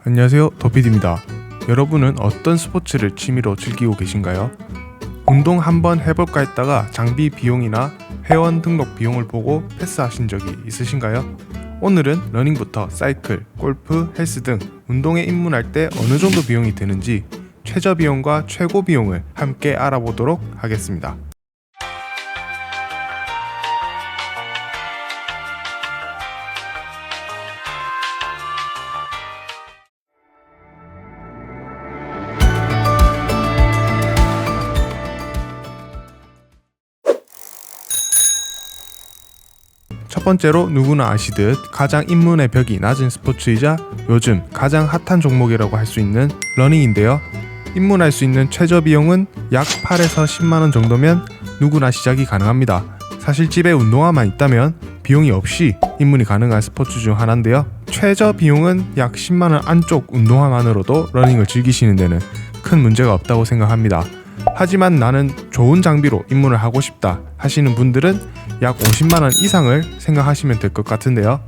안녕하세요, 더피디입니다. 여러분은 어떤 스포츠를 취미로 즐기고 계신가요? 운동 한번 해볼까 했다가 장비 비용이나 회원 등록 비용을 보고 패스하신 적이 있으신가요? 오늘은 러닝부터 사이클, 골프, 헬스 등 운동에 입문할 때 어느 정도 비용이 드는지 최저 비용과 최고 비용을 함께 알아보도록 하겠습니다. 첫 번째로 누구나 아시듯 가장 입문의 벽이 낮은 스포츠이자 요즘 가장 핫한 종목이라고 할 수 있는 러닝인데요. 입문할 수 있는 최저 비용은 약 8에서 10만원 정도면 누구나 시작이 가능합니다. 사실 집에 운동화만 있다면 비용이 없이 입문이 가능한 스포츠 중 하나인데요. 최저 비용은 약 10만원 안쪽 운동화만으로도 러닝을 즐기시는 데는 큰 문제가 없다고 생각합니다. 하지만 나는 좋은 장비로 입문을 하고 싶다 하시는 분들은 약 50만원 이상을 생각하시면 될 것 같은데요.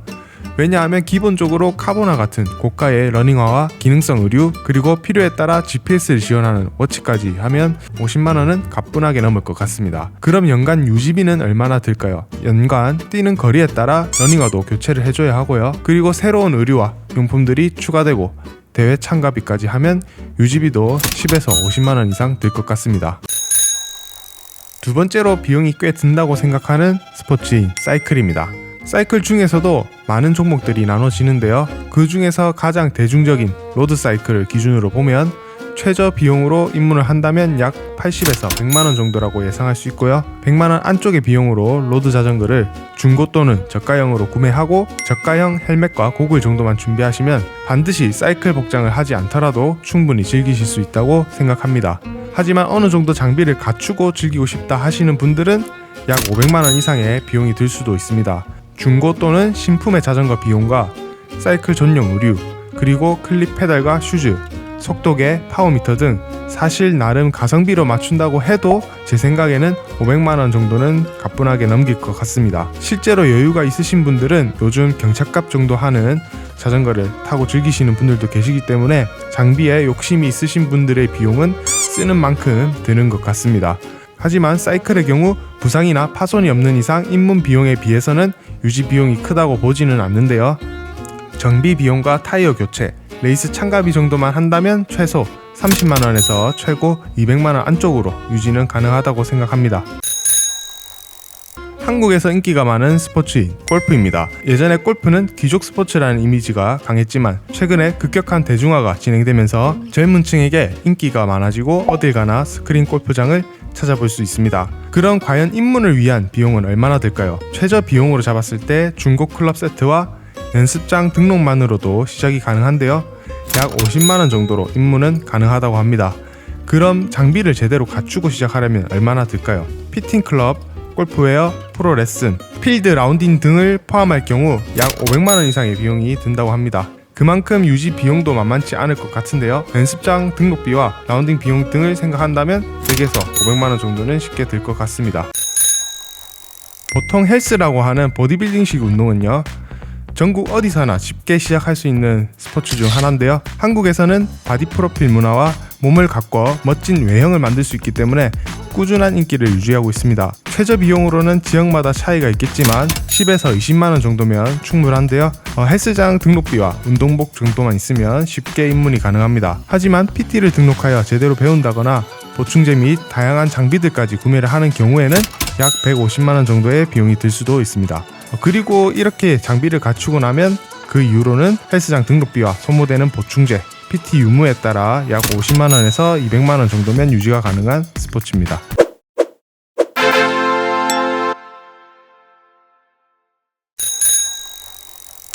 왜냐하면 기본적으로 카보나 같은 고가의 러닝화와 기능성 의류, 그리고 필요에 따라 GPS를 지원하는 워치까지 하면 50만원은 가뿐하게 넘을 것 같습니다. 그럼 연간 유지비는 얼마나 들까요? 연간 뛰는 거리에 따라 러닝화도 교체를 해줘야 하고요. 그리고 새로운 의류와 용품들이 추가되고 대회 참가비까지 하면 유지비도 10에서 50만원 이상 들 것 같습니다. 두 번째로 비용이 꽤 든다고 생각하는 스포츠인 사이클입니다. 사이클 중에서도 많은 종목들이 나눠지는데요. 그 중에서 가장 대중적인 로드 사이클을 기준으로 보면 최저 비용으로 입문을 한다면 약 80에서 100만원 정도라고 예상할 수 있고요. 100만원 안쪽의 비용으로 로드 자전거를 중고 또는 저가형으로 구매하고 저가형 헬멧과 고글 정도만 준비하시면 반드시 사이클 복장을 하지 않더라도 충분히 즐기실 수 있다고 생각합니다. 하지만 어느 정도 장비를 갖추고 즐기고 싶다 하시는 분들은 약 500만원 이상의 비용이 들 수도 있습니다. 중고 또는 신품의 자전거 비용과 사이클 전용 의류, 그리고 클립 페달과 슈즈, 속도계, 파워미터 등 사실 나름 가성비로 맞춘다고 해도 제 생각에는 500만원 정도는 가뿐하게 넘길 것 같습니다. 실제로 여유가 있으신 분들은 요즘 경차값 정도 하는 자전거를 타고 즐기시는 분들도 계시기 때문에 장비에 욕심이 있으신 분들의 비용은 쓰는 만큼 드는 것 같습니다. 하지만 사이클의 경우 부상이나 파손이 없는 이상 입문 비용에 비해서는 유지 비용이 크다고 보지는 않는데요. 정비 비용과 타이어 교체, 레이스 참가비 정도만 한다면 최소 30만원에서 최고 200만원 안쪽으로 유지는 가능하다고 생각합니다. 한국에서 인기가 많은 스포츠인 골프입니다. 예전에 골프는 귀족 스포츠라는 이미지가 강했지만 최근에 급격한 대중화가 진행되면서 젊은 층에게 인기가 많아지고 어딜 가나 스크린 골프장을 찾아볼 수 있습니다. 그럼 과연 입문을 위한 비용은 얼마나 들까요? 최저 비용으로 잡았을 때 중고 클럽 세트와 연습장 등록만으로도 시작이 가능한데요. 약 50만원 정도로 입문은 가능하다고 합니다. 그럼 장비를 제대로 갖추고 시작하려면 얼마나 들까요? 피팅 클럽, 골프웨어, 프로 레슨, 필드 라운딩 등을 포함할 경우 약 500만원 이상의 비용이 든다고 합니다. 그만큼 유지 비용도 만만치 않을 것 같은데요. 연습장 등록비와 라운딩 비용 등을 생각한다면 100에서 500만원 정도는 쉽게 들 것 같습니다. 보통 헬스라고 하는 보디빌딩식 운동은요, 전국 어디서나 쉽게 시작할 수 있는 스포츠 중 하나인데요. 한국에서는 바디 프로필 문화와 몸을 가꿔 멋진 외형을 만들 수 있기 때문에 꾸준한 인기를 유지하고 있습니다. 최저 비용으로는 지역마다 차이가 있겠지만 10에서 20만원 정도면 충분한데요. 헬스장 등록비와 운동복 정도만 있으면 쉽게 입문이 가능합니다. 하지만 PT를 등록하여 제대로 배운다거나 보충제 및 다양한 장비들까지 구매를 하는 경우에는 약 150만원 정도의 비용이 들 수도 있습니다. 그리고 이렇게 장비를 갖추고 나면 그 이후로는 헬스장 등록비와 소모되는 보충제, PT 유무에 따라 약 50만원에서 200만원 정도면 유지가 가능한 스포츠입니다.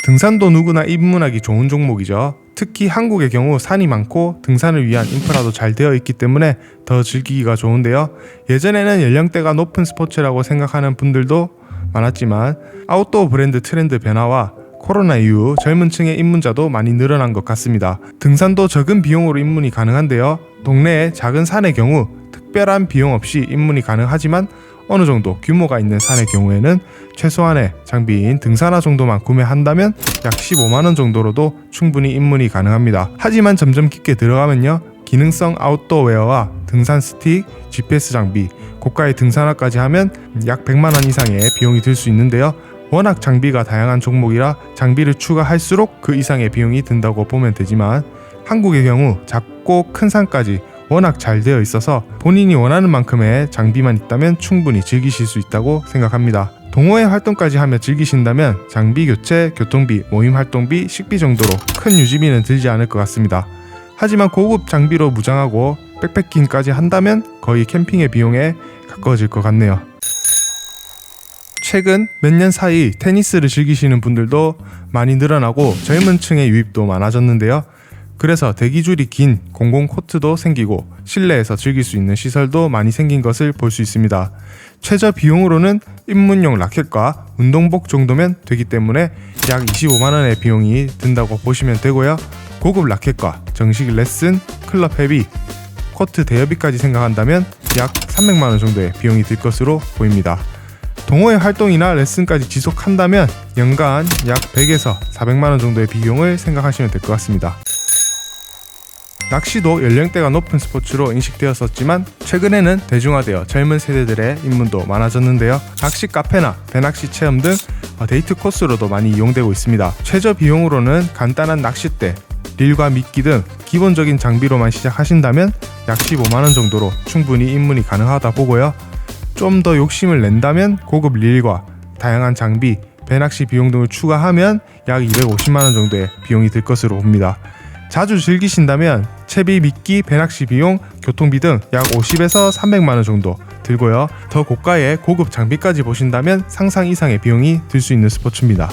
등산도 누구나 입문하기 좋은 종목이죠. 특히 한국의 경우 산이 많고 등산을 위한 인프라도 잘 되어 있기 때문에 더 즐기기가 좋은데요. 예전에는 연령대가 높은 스포츠라고 생각하는 분들도 많았지만 아웃도어 브랜드 트렌드 변화와 코로나 이후 젊은 층의 입문자도 많이 늘어난 것 같습니다. 등산도 적은 비용으로 입문이 가능한데요. 동네의 작은 산의 경우 특별한 비용 없이 입문이 가능하지만 어느 정도 규모가 있는 산의 경우에는 최소한의 장비인 등산화 정도만 구매한다면 약 15만원 정도로도 충분히 입문이 가능합니다. 하지만 점점 깊게 들어가면요, 기능성 아웃도어 웨어와 등산 스틱, GPS 장비, 고가의 등산화까지 하면 약 100만원 이상의 비용이 들 수 있는데요. 워낙 장비가 다양한 종목이라 장비를 추가할수록 그 이상의 비용이 든다고 보면 되지만, 한국의 경우 작고 큰 산까지 워낙 잘 되어 있어서 본인이 원하는 만큼의 장비만 있다면 충분히 즐기실 수 있다고 생각합니다. 동호회 활동까지 하며 즐기신다면 장비 교체, 교통비, 모임 활동비, 식비 정도로 큰 유지비는 들지 않을 것 같습니다. 하지만 고급 장비로 무장하고 백패킹까지 한다면 거의 캠핑의 비용에 가까워질 것 같네요. 최근 몇 년 사이 테니스를 즐기시는 분들도 많이 늘어나고 젊은 층의 유입도 많아졌는데요. 그래서 대기줄이 긴 공공 코트도 생기고 실내에서 즐길 수 있는 시설도 많이 생긴 것을 볼 수 있습니다. 최저 비용으로는 입문용 라켓과 운동복 정도면 되기 때문에 약 25만원의 비용이 든다고 보시면 되고요. 고급 라켓과 정식 레슨, 클럽 회비, 코트 대여비까지 생각한다면 약 300만원 정도의 비용이 들 것으로 보입니다. 동호회 활동이나 레슨까지 지속한다면 연간 약 100에서 400만원 정도의 비용을 생각하시면 될 것 같습니다. 낚시도 연령대가 높은 스포츠로 인식되었었지만 최근에는 대중화되어 젊은 세대들의 입문도 많아졌는데요. 낚시 카페나 배낚시 체험 등 데이트 코스로도 많이 이용되고 있습니다. 최저 비용으로는 간단한 낚싯대, 릴과 미끼 등 기본적인 장비로만 시작하신다면 약 15만원 정도로 충분히 입문이 가능하다 보고요. 좀 더 욕심을 낸다면 고급 릴과 다양한 장비, 배낚시 비용 등을 추가하면 약 250만원 정도의 비용이 들 것으로 봅니다. 자주 즐기신다면 채비, 미끼, 배낚시 비용, 교통비 등 약 50에서 300만원 정도 들고요. 더 고가의 고급 장비까지 보신다면 상상 이상의 비용이 들 수 있는 스포츠입니다.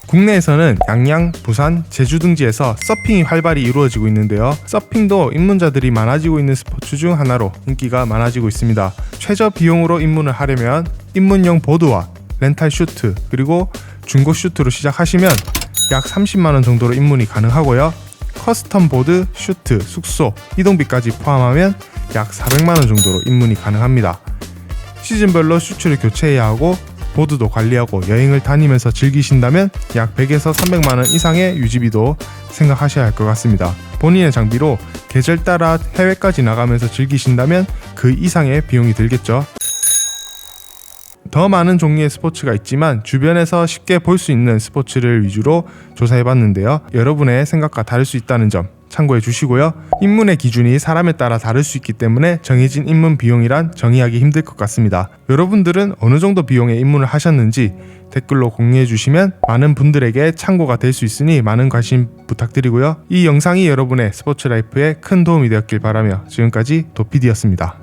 국내에서는 양양, 부산, 제주 등지에서 서핑이 활발히 이루어지고 있는데요. 서핑도 입문자들이 많아지고 있는 스포츠 중 하나로 인기가 많아지고 있습니다. 최저 비용으로 입문을 하려면 입문용 보드와 렌탈 슈트, 그리고 중고 슈트로 시작하시면 약 30만원 정도로 입문이 가능하고요. 커스텀 보드, 슈트, 숙소, 이동비까지 포함하면 약 400만원 정도로 입문이 가능합니다. 시즌별로 슈트를 교체해야 하고 보드도 관리하고 여행을 다니면서 즐기신다면 약 100에서 300만원 이상의 유지비도 생각하셔야 할 것 같습니다. 본인의 장비로 계절 따라 해외까지 나가면서 즐기신다면 그 이상의 비용이 들겠죠. 더 많은 종류의 스포츠가 있지만 주변에서 쉽게 볼 수 있는 스포츠를 위주로 조사해봤는데요. 여러분의 생각과 다를 수 있다는 점 참고해 주시고요. 입문의 기준이 사람에 따라 다를 수 있기 때문에 정해진 입문 비용이란 정의하기 힘들 것 같습니다. 여러분들은 어느 정도 비용에 입문을 하셨는지 댓글로 공유해 주시면 많은 분들에게 참고가 될 수 있으니 많은 관심 부탁드리고요. 이 영상이 여러분의 스포츠 라이프에 큰 도움이 되었길 바라며 지금까지 도피디였습니다.